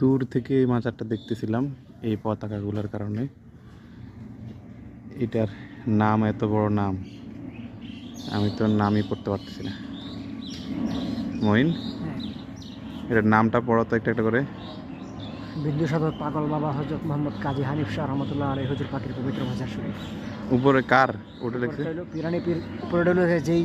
দূর থেকে এই মাজারটা দেখতেছিলাম এই পতাকাগুলোর কারণে। এটার নাম, এত বড় নাম, আমি তো নামই পড়তে পারতেছি না। মঈন, এটার নামটা পড়ো তো একটা একটা করে। বিন্দুসাগর পাগল বাবা হযরত মোহাম্মদ কাজী হানিফ শাহ রহমতুল্লাহ আলাইহি হুজুর পাকের পবিত্র মাজার শরীফ। উপরে কার ওটা লিখছে? পিরানি পীর উপরে হলো যেই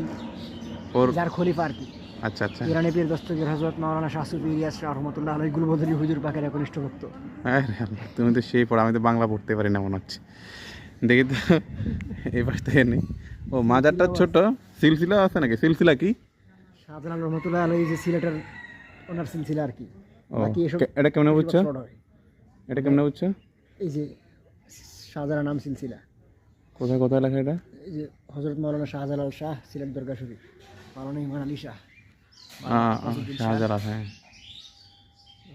ওর, যার খলিফা আর কি। আচ্ছা আচ্ছা। পিরানি পীর দস্তগীর হযরত মাওলানা শাহ সুফি ইলিয়াস শাহ রহমতুল্লাহ আলাইহি গুলবদরি হুজুর পাকের একনিষ্ঠ ভক্ত। হ্যাঁ রে আল্লাহ, তুমি তো সেই পড়ো, আমি তো বাংলা পড়তে পারি না মনে হচ্ছে। দেখি তো এই পাশ থেকে নেই। ও মাজারটা ছোট, সিলসিলা আছে নাকি? সিলসিলা কি? শাহজালাল রহমতুল্লাহ আলাইহি যে সিলেটের ওনার সিলসিলা আর কি। ও, বাকি এসব এটা কেমনে বুঝছো? fraud হয়। এটা কেমনে বুঝছো? এই যে শাহজালাল নাম সিলসিলা, কোথায় কোথায় লেখা এটা? এই যে হযরত মাওলানা শাহজালাল শাহ সিলেট দরগা শরীফ, মাওলানা ইমান আলী শাহ, শাহজালাল, হ্যাঁ।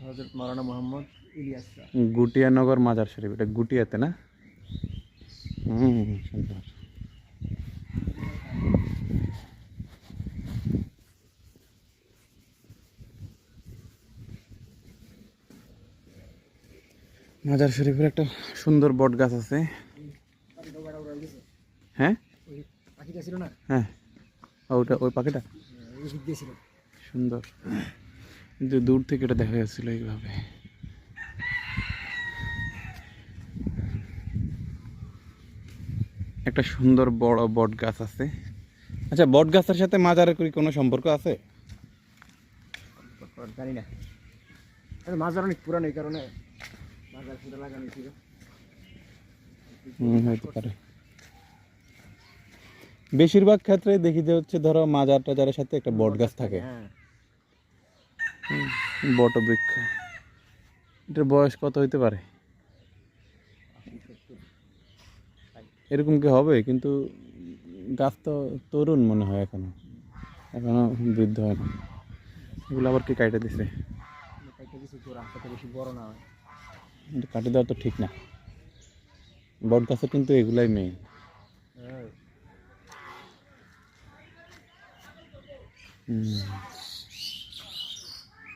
হযরত মাওলানা মোহাম্মদ ইলিয়াস শাহ। গুটিয়ানগর মাজার শরীফ, এটা গুটিয়াতে না? সুন্দর। মাজার শরীফের একটা সুন্দর বট গাছ আছে। হ্যাঁ ওই পাখিটা ছিল না, হ্যাঁ, ওটা ওই পাখিটা ওই দিক দিয়ে ছিল। সুন্দর, কিন্তু দূর থেকে এটা দেখা যাচ্ছিল এইভাবে। একটা সুন্দর বড় বট গাছ আছে। আচ্ছা, বট গাছের সাথে মাজারের কি কোনো সম্পর্ক আছে? জানি না, মাজার অনেক পুরানো, এই কারণে মাজার পুরো লাগানো ছিল। হতে পারে। বেশিরভাগ ক্ষেত্রে দেখি যে হচ্ছে ধরো মাজার টাজারের সাথে একটা বট গাছ থাকে। হ্যাঁ, বট বৃক্ষ। এটার বয়স কত হইতে পারে? এরকম কি হবে? কিন্তু গাছ তো তরুণ মনে হয়, এখনো এখনো বৃদ্ধ হয় না। এগুলো আবার কি কাটে দিছে? রাস্তাটা বেশি বড় না হয়। এটা কাটে দেওয়া তো ঠিক না। বট গাছে কিন্তু এগুলাই মেইন। হুম।